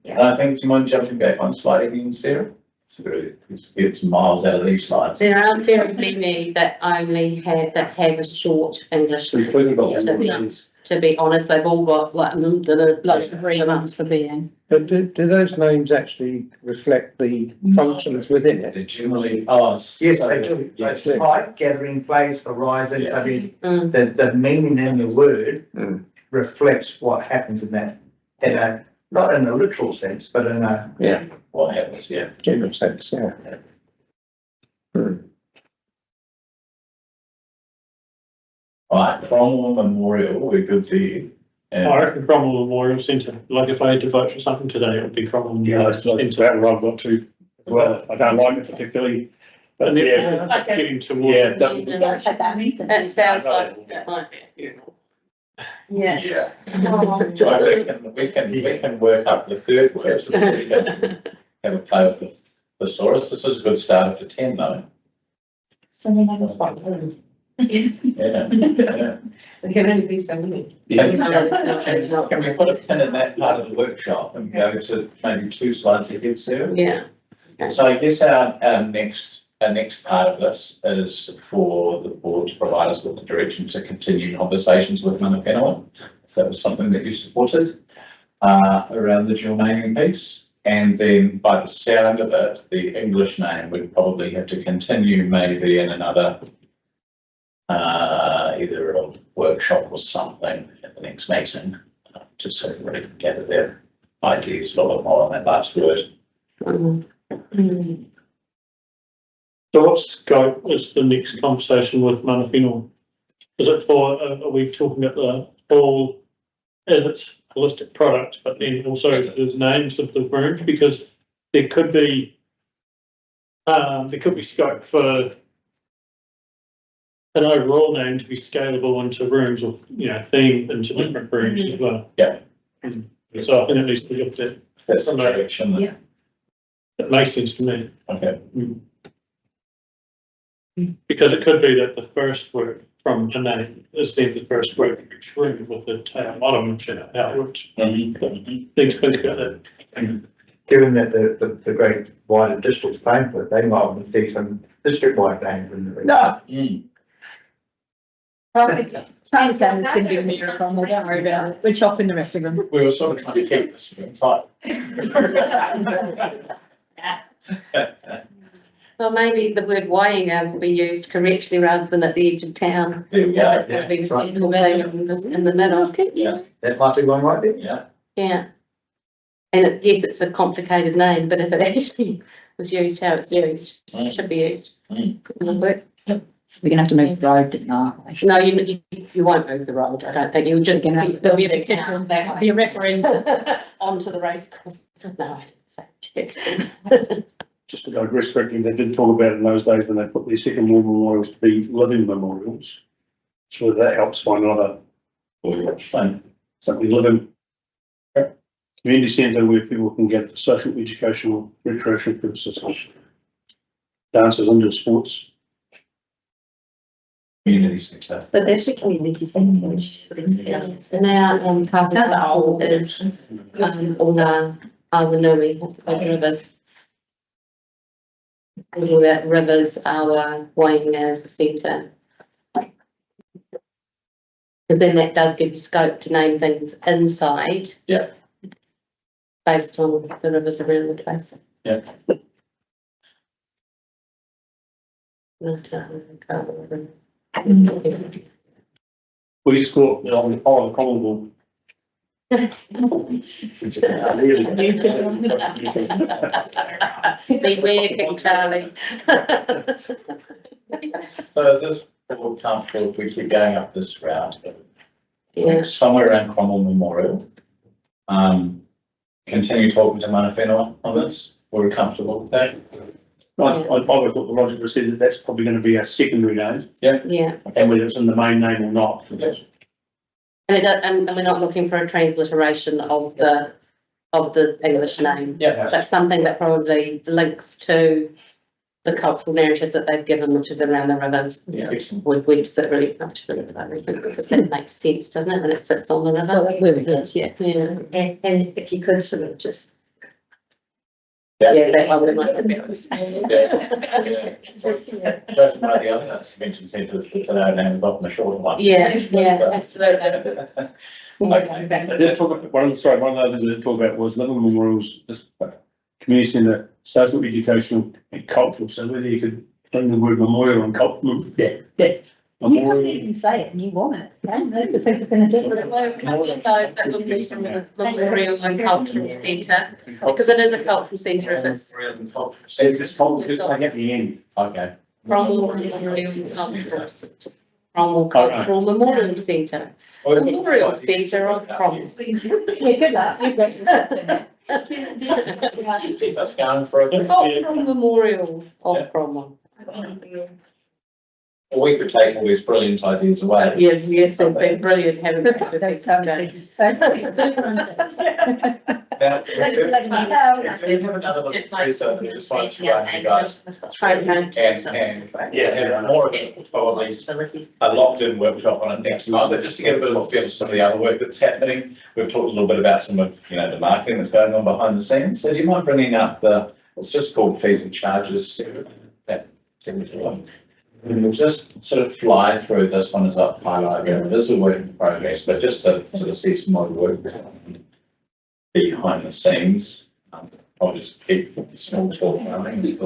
And I think, do you mind jumping back on slide again, Sarah? It's miles out of these slides. There are very many that only have a short English name. To be honest, they've all got like loads of reasons for being. But do those names actually reflect the functions within it? They generally, yes, they do. It's height, gathering place, horizon. So the meaning in the word reflects what happens in that, not in a literal sense, but in a what happens, general sense, Right, Cromwell Memorial, we're good to you. I reckon Cromwell Memorial Centre. Like if I had to vote for something today, it would be Cromwell Yeah, Memorial that's like Centre. where I've got to as well. I don't like it particularly, but And yeah, then getting towards. yeah, it doesn't. It sounds like it might be a funeral. Yeah. We can work up the third word, so we can have a play with the thesaurus. This is a good starter for 10 though. So they never spot food. Yeah. There can only be so many. Can we put a pin in that part of the workshop and go to maybe 2 slides ahead, Sarah? Yeah. So I guess our next part of this is for the board to provide us with the direction to continue conversations with Mana Whenua, if that was something that you supported, around the dual naming piece. And then by the sound of it, the English name would probably have to continue maybe in another either a workshop or something at the next meeting, to sort of really gather their ideas a little bit more on that last word. So what scope is the next conversation with Mana Whenua? Is it for, are we talking about the whole as its holistic product, but then also the names of the rooms? Because there could be scope for an overall name to be scalable into rooms, or theme into different rooms as well. Yeah. So I think it needs to be looked at. That's the direction. Yeah. That makes sense to me. Okay. Because it could be that the first word from the name is then the first word of each room with the tail bottom and how it works. Think about that. given that the great wider district's paying for it, they might want to see some district-wide names in the. No. Mm. Chinatown is going to be a miracle, don't worry about it. We're chopping the rest of them. We were sort of trying to keep this tight. Well, maybe the word Wainga will be used correctly rather than at the edge of town. There we go. That's going to be the central thing in the middle. Yeah. That might be one right there. Yeah. Yeah. And yes, it's a complicated name, but if it actually was used how it's used, it should be used. It'll work. We're going to have to move the road, didn't I? No, you won't move the road. I don't think you'll just there'll be a big town There'll be a referendum. onto the race course. No, I didn't say. Just to digress quickly, they did talk about it in those days when they put these Second War memorials to be living memorials. So that helps find another something living. Community centre where people can get for social, educational, recreational purposes. Dances, indoor sports. Community success. But there's a community centre which is. So now, Castle is, all the Awanui rivers. All that rivers are weighing as a centre. Because then that does give you scope to name things inside. Yeah. Based on the rivers around the place. Yeah. We just call it on the Commonwealth. Beware, King Charlie. So is this all comfortable if we keep going up this route? Yeah. Somewhere around Cromwell Memorial. Continue talking to Mana Whenua on this. We're comfortable with that. I probably thought the logic was said that that's probably going to be a secondary name, Yeah. and whether it's in the main name or not. Yes. And and we're not looking for a transliteration of the English name. Yeah. That's something that probably links to the cultural narrative that they've given, which is around the rivers. Yeah. We just sit really comfortable with that, because that makes sense, doesn't it, when it sits on the river? Well, it really is, yeah. Yeah. And if you could sort of just Yeah, that one we might be able to say. That's one of the other convention centres that's allowed and got the short one. Yeah, absolutely. I did talk about, one of the other things I did talk about was living memorials, this community centre, social, educational and cultural, so whether you could bring the word memorial and cultural. Yeah. You can't Memorial, even say it and you want it. Don't know if the people are gonna do But it. there were a couple of those that were using the Memorial and Cultural Centre, because it is a cultural centre if it's it's just called, just like at the end. Okay. Cromwell Memorial and Cultural Centre. Cromwell Cultural Memorial Centre, Memorial Centre of Cromwell. Yeah, good luck. You've got to. Keep us going for a bit. Cultural Memorial of Cromwell. We could take all these brilliant ideas away. Yeah, yes, they've been brilliant having Those this times. day. Now, Thanks for letting me know. we have another look at this, so we just wanted to run you guys. And, and more of it, probably a locked-in workshop on it next month, but just to get a bit of a feel of some of the other work that's happening. We've talked a little bit about some of, the marketing that's going on behind the scenes. So do you mind bringing up it's just called fees and charges. And we'll just sort of fly through this one as I highlight, it is a work in progress, but just to sort of see some more work behind the scenes. I'll just keep the small talk going.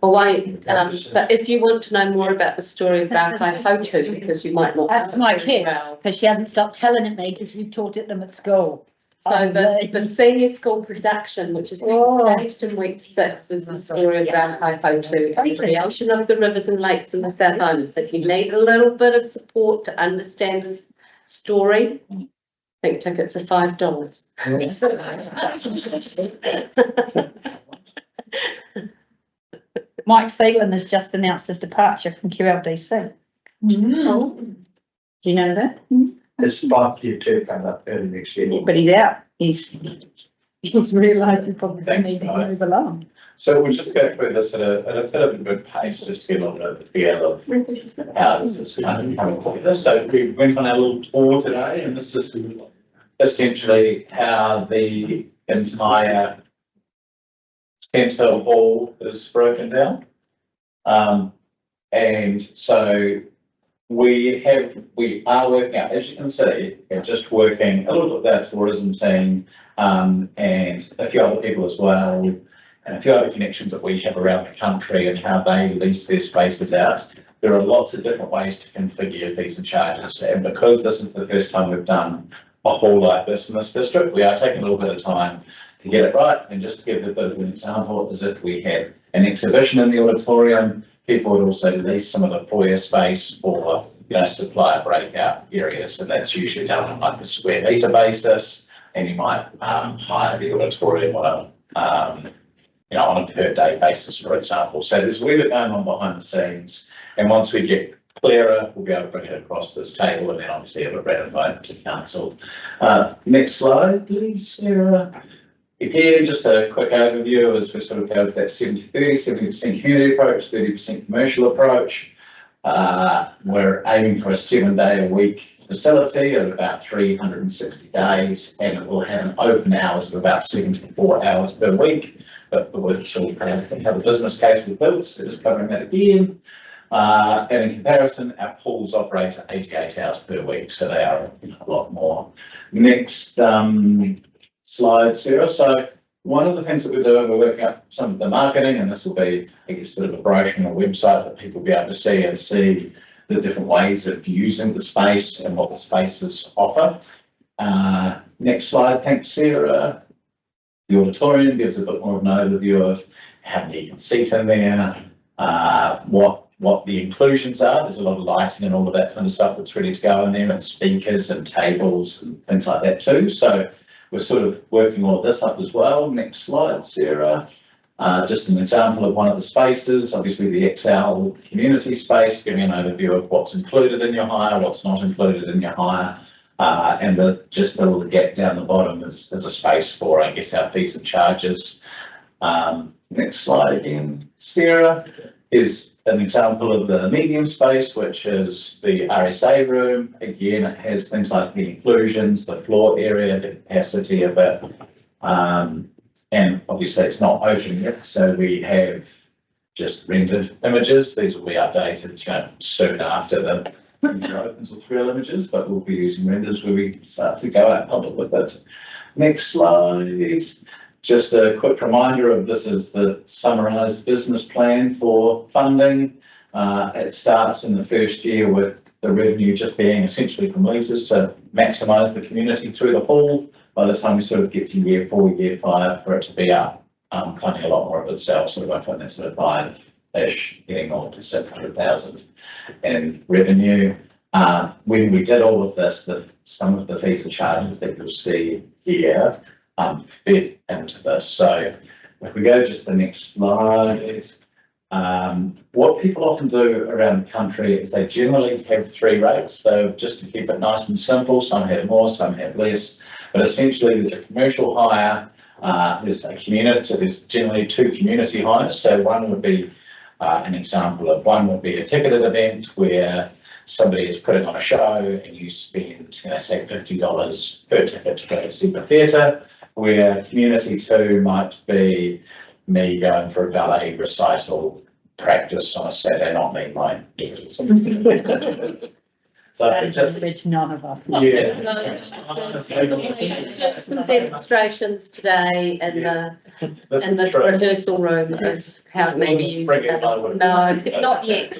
Well, wait, so if you want to know more about the story of Barkai Hotu, because you might not. That's know my very kid. well. Because she hasn't stopped telling it me because we've taught it them at school. So the senior school production, which is being staged in week 6, is the story of Barkai Hotu and the creation of the rivers and lakes in the South Island. So if you need a little bit of support to understand this story, I think tickets are $5. Mike Phelan has just announced his departure from QLDC. Do you know that? This 5-year term comes up early next year. But he's out. He's realised he probably Thanks, need to Mike. move along. So we'll just go through this at a bit of a good pace, just to get a little bit of a feel of how this is kind of coming together. So we went on our little tour today, and this is essentially how the entire centre hall is broken down. And so we are working out, as you can see, we're just working a little bit with our tourism team, and a few other people as well, and a few other connections that we have around the country and how they lease their spaces out. There are lots of different ways to configure fees and charges, and because this is the first time we've done a hall like this in this district, we are taking a little bit of time to get it right. And just to give a bit of an example, as if we had an exhibition in the auditorium, people would also lease some of the foyer space for, supplier breakout areas, and that's usually done on like a square metre basis, and you might hire the auditorium on a per day basis, for example. So there's a wee bit going on behind the scenes, and once we get clearer, we'll be able to bring it across this table and then obviously have it ratified to council. Next slide, please, Sarah. Again, just a quick overview as we sort of go with that 70-30, 70% community approach, 30% commercial approach. We're aiming for a 7-day-a-week facility of about 360 days, and it will have an open hours of about 74 hours per week. But we're sort of have a business case we've built, so just covering that again. And in comparison, our pools operate at 88 hours per week, so they are a lot more. Next slide, Sarah. So one of the things that we're doing, we're working out some of the marketing, and this will be, I guess, sort of a brochure on a website that people will be able to see the different ways of using the space and what the spaces offer. Next slide, thanks, Sarah. The auditorium gives a bit more of an overview of how many you can seat in there, what the inclusions are. There's a lot of lighting and all of that kind of stuff that's ready to go in there, and speakers and tables and things like that too. So we're sort of working all of this up as well. Next slide, Sarah. Just an example of one of the spaces, obviously the XL community space, giving an overview of what's included in your hire, what's not included in your hire, and just the little gap down the bottom is a space for, I guess, our fees and charges. Next slide again, Sarah, is an example of the medium space, which is the RSA room. Again, it has things like the inclusions, the floor area, the capacity of it, And obviously it's not open yet, so we have just rendered images. These will be updated, soon after the opens with real images, but we'll be using renders where we start to go out public with it. Next slide. Just a quick reminder of this is the summarised business plan for funding. It starts in the first year with the revenue just being essentially from leases to maximise the community through the hall. By the time we sort of get to year 4, year 5, for it to be up, funding a lot more of itself, sort of like on that sort of 5-ish, getting on to 700,000 in revenue. When we did all of this, some of the fees and charges that you'll see here fit into this. So if we go just the next slide, what people often do around the country is they generally have 3 rates. So just to keep it nice and simple, some have more, some have less, but essentially there's a commercial hire, there's a community, so there's generally 2 community hires. So one would be an example of one would be a ticketed event where somebody is putting on a show and you spend, say $50 per ticket to go to see the theatre, where community 2 might be me going for a ballet recital practice on a Saturday, not me, mine. So That is just, which none of us. yeah. Do some demonstrations today in This is the true. rehearsal room of how it may be used. Bring it, I would. No, not yet.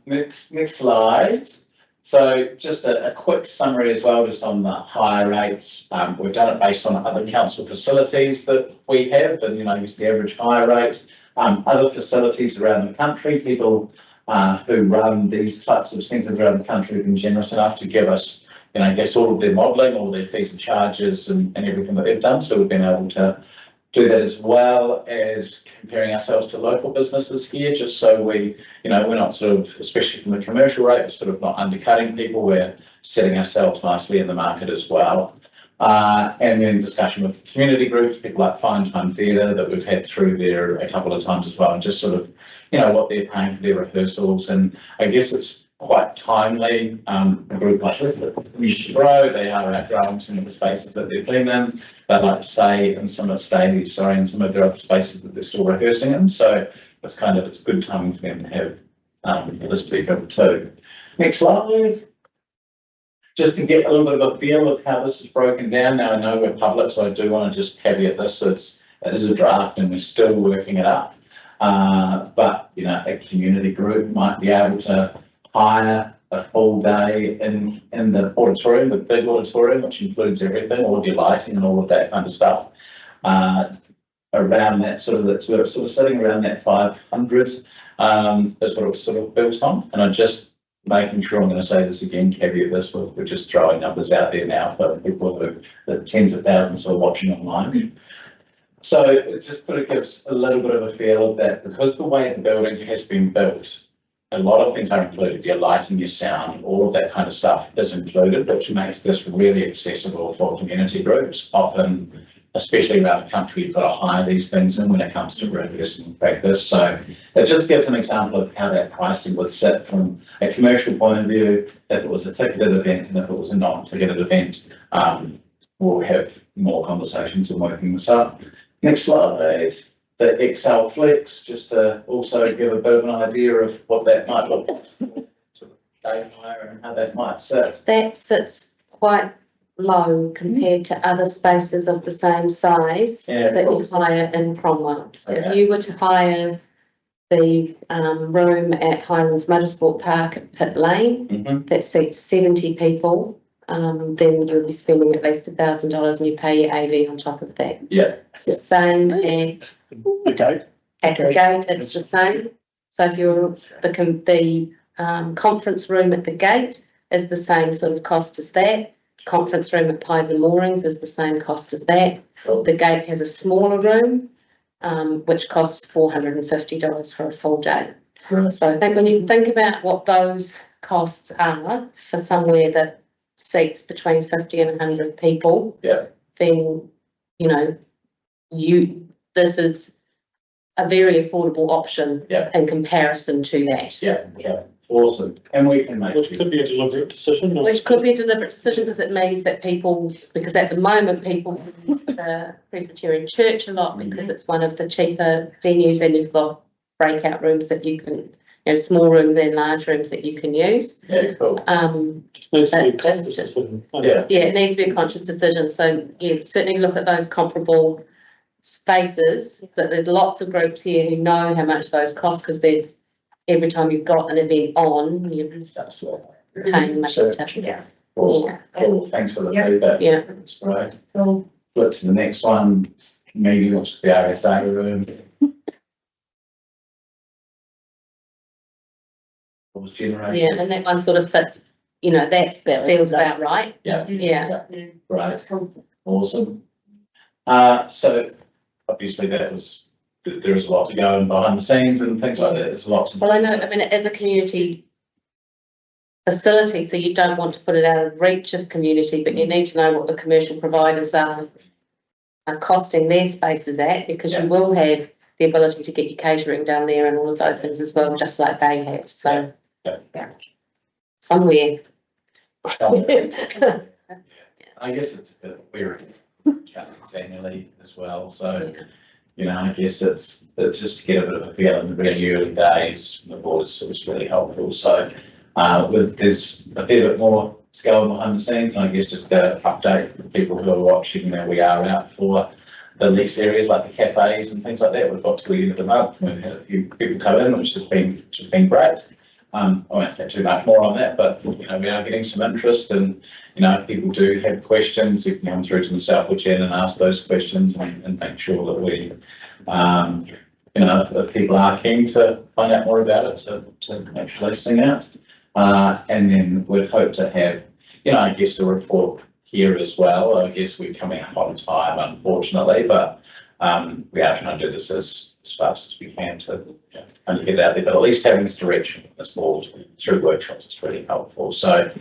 Next slide. So just a quick summary as well, just on the higher rates. We've done it based on other council facilities that we have, and use the average higher rate. Other facilities around the country, people who run these types of centres around the country have been generous enough to give us, I guess, all of their modelling, all their fees and charges, and everything that they've done. So we've been able to do that, as well as comparing ourselves to local businesses here, just so we're not sort of, especially from the commercial rate, we're sort of not undercutting people, we're setting ourselves nicely in the market as well. And then discussion with community groups, people like Fine Time Theatre that we've had through there a couple of times as well, and just sort of, what they're paying for their rehearsals. And I guess it's quite timely, a group like this, we should grow, they are outgrowing some of the spaces that they've been in, but like to say, in some of in some of their other spaces that they're still rehearsing in, so it's good timing for them to have this to be built too. Next slide. Just to get a little bit of a feel of how this is broken down. Now I know we're public, so I do want to just caveat this, so it is a draft and we're still working it up. But a community group might be able to hire a full day in the auditorium, the big auditorium, which includes everything, all of your lighting and all of that kind of stuff. Around that sort of sitting around that 500 is what it's sort of built on. And I'm just making sure, I'm going to say this again, caveat this, we're just throwing numbers out there now for people who, the tens of thousands are watching online. So it just sort of gives a little bit of a feel of that, because the way the building has been built, a lot of things are included, your lighting, your sound, all of that kind of stuff is included, which makes this really accessible for community groups. Often, especially around the country, you've got to hire these things in when it comes to rehearsing practice. So it just gives an example of how that pricing would sit from a commercial point of view. If it was a ticketed event and if it was a non-ticketed event, we'll have more conversations and working this up. Next slide. The Excel Flex, just to also give a bit of an idea of what that might look like, sort of day hire and how that might sit. That sits quite low compared to other spaces of the same size that you hire in Cromwell. So if you were to hire the room at Highlands Motorsport Park at Pitt Lane, that seats 70 people, then you'll be spending at least $1,000 and you pay your AV on top of that. Yeah. It's the same at the gate. At the gate, it's the same. So if you're the conference room at the gate is the same sort of cost as that. Conference room at Pies and Moorings is the same cost as that. The gate has a smaller room, which costs $450 for a full day. So I think when you think about what those costs are for somewhere that seats between 50 and 100 people, then this is a very affordable option in comparison to that. Awesome, and we can make. Which could be a deliberate decision. Which could be a deliberate decision because it means that people, because at the moment people use the Presbyterian Church a lot because it's one of the cheaper venues and you've got breakout rooms that you can, small rooms and large rooms that you can use. Yeah, cool. Just needs to be a But conscious just- decision. Yeah. Yeah, it needs to be a conscious decision. So yeah, certainly look at those comparable spaces, that there's lots of groups here who know how much those cost because they've, every time you've got an event on, you're That's right. paying money So- to. Yeah. Cool. Cool. Thanks for the feedback. Yeah. That's great. Flip to the next one, maybe what's the RSA room? Was generated. Yeah, and that one sort of fits, that feels about right. Yeah. Yeah. Right. Awesome. So obviously there is a lot to go in behind the scenes and things like that. There's lots of. Well, I mean, it is a community facility, so you don't want to put it out of reach of community, but you need to know what the commercial providers are costing their spaces at, because you will have the ability to get your catering down there and all of those things as well, just like they have, so. Yeah. Somewhere. I guess it's a bit weird annually as well, so, I guess it's just to get a bit of a feel in the really early days, the board is really helpful, so there's a fair bit more to go on behind the scenes, and I guess just to update the people who are watching that we are out for the lease areas like the cafes and things like that. We've got to the end of the month, we've had a few people come in, which has been great. I won't say too much more on that, but we are getting some interest, and if people do have questions, you can come through to myself or Jen and ask those questions and make sure that we, if people are keen to find out more about it, to actually leasing out. And then we'd hope to have, I guess a report here as well. I guess we're coming up on time, unfortunately, but we are trying to do this as fast as we can to kind of get it out there, but at least having this direction from this board through workshops is really helpful. So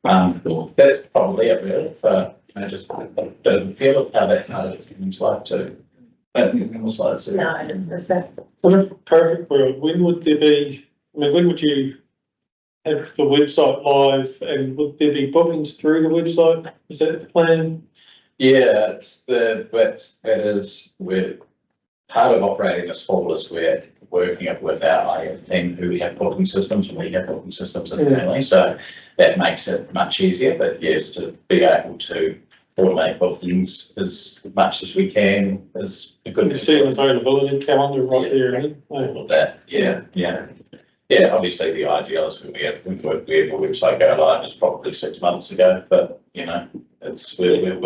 that's probably it really for just a bit of a feel of how that part of it's going to like to. Anything else like to? No, that's it. In a perfect world, when would there be, when would you have the website live, and would there be bookings through the website? Is that the plan? Yeah, we're part of operating as small as we're working it with our IM team who we have booking systems, and we have booking systems internally, so that makes it much easier. But yes, to be able to automate bookings as much as we can is a good. You see an availability calendar right there, isn't it? All of that, yeah, obviously the ideal is when we have a website go live is probably 6 months ago, but we're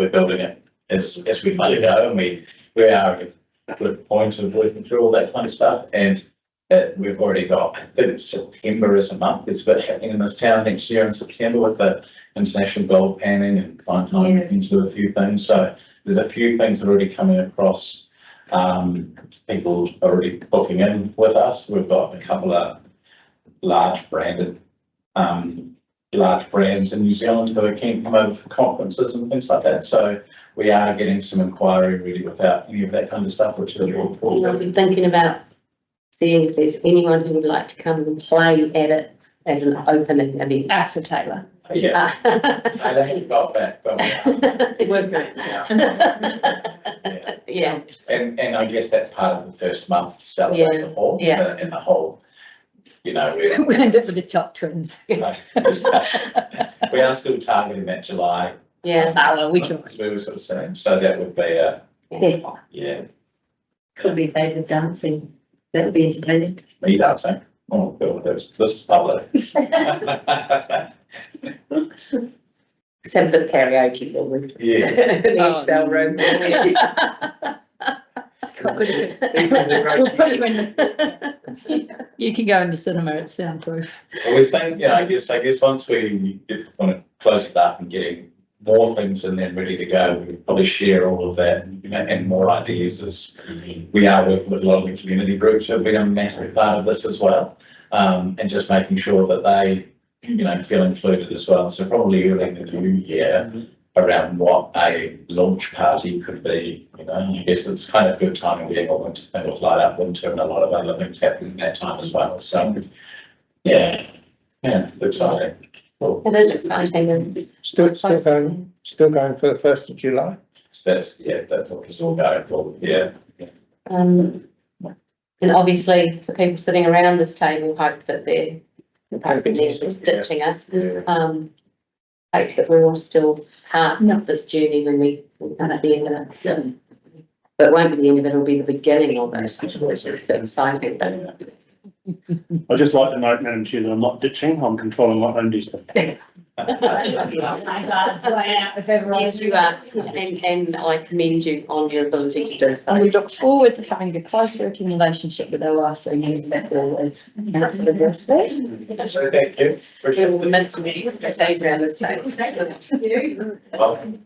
building it as we let it go, and we are at a good point of working through all that kind of stuff, and we've already got, I think September is a month, there's a bit happening in this town next year in September with the international gold panning and client time into a few things, so there's a few things already coming across. People already booking in with us. We've got a couple of large brands in New Zealand who are keen to come over for conferences and things like that. So we are getting some inquiry really without any of that kind of stuff, which is really important. I've been thinking about seeing if there's anyone who would like to come and play at it at an opening event. After Taylor. Yeah, I haven't got that, but Yeah. And I guess that's part of the first month to celebrate the hall. Yeah. And the whole, we're We end up with the top twins. we are still targeting that July. Yeah. Oh, well, we can. We were sort of saying, so that would be yeah, Could be David dancing. That would be entertaining. me dancing. Oh, God, this is lovely. Let's have a bit of karaoke, will we? Yeah. In the Excel room. We'll put you in the, you can go in the cinema, it's soundproof. Well, we think, I guess once we want to close it up and getting more things in there ready to go, we can probably share all of that, and more ideas as we are working with a lot of the community groups who have been a massive part of this as well. And just making sure that they, feel included as well. So probably early in the new year around what a launch party could be, I guess it's kind of good timing being all winter, and light up winter and a lot of other things happening in that time as well. So, yeah, Yeah, exciting. Cool. It is exciting and Still going for the 1st of July. That's what it's all going for, yeah. and obviously the people sitting around this table hope that they're ditching us. Hope that we're all still part of this journey when we come at the end of it. Yeah. But it won't be the end of it, it'll be the beginning of it, which is the exciting bit. I'd just like to note, Madam Chair, that I'm not ditching, I'm controlling my own destiny. Yes, you are, and I commend you on your ability to do so. And we look forward to having a close working relationship with ORC moving forward. Councillor Gillespie. So thank you. We will miss some expertise around this table. Welcome.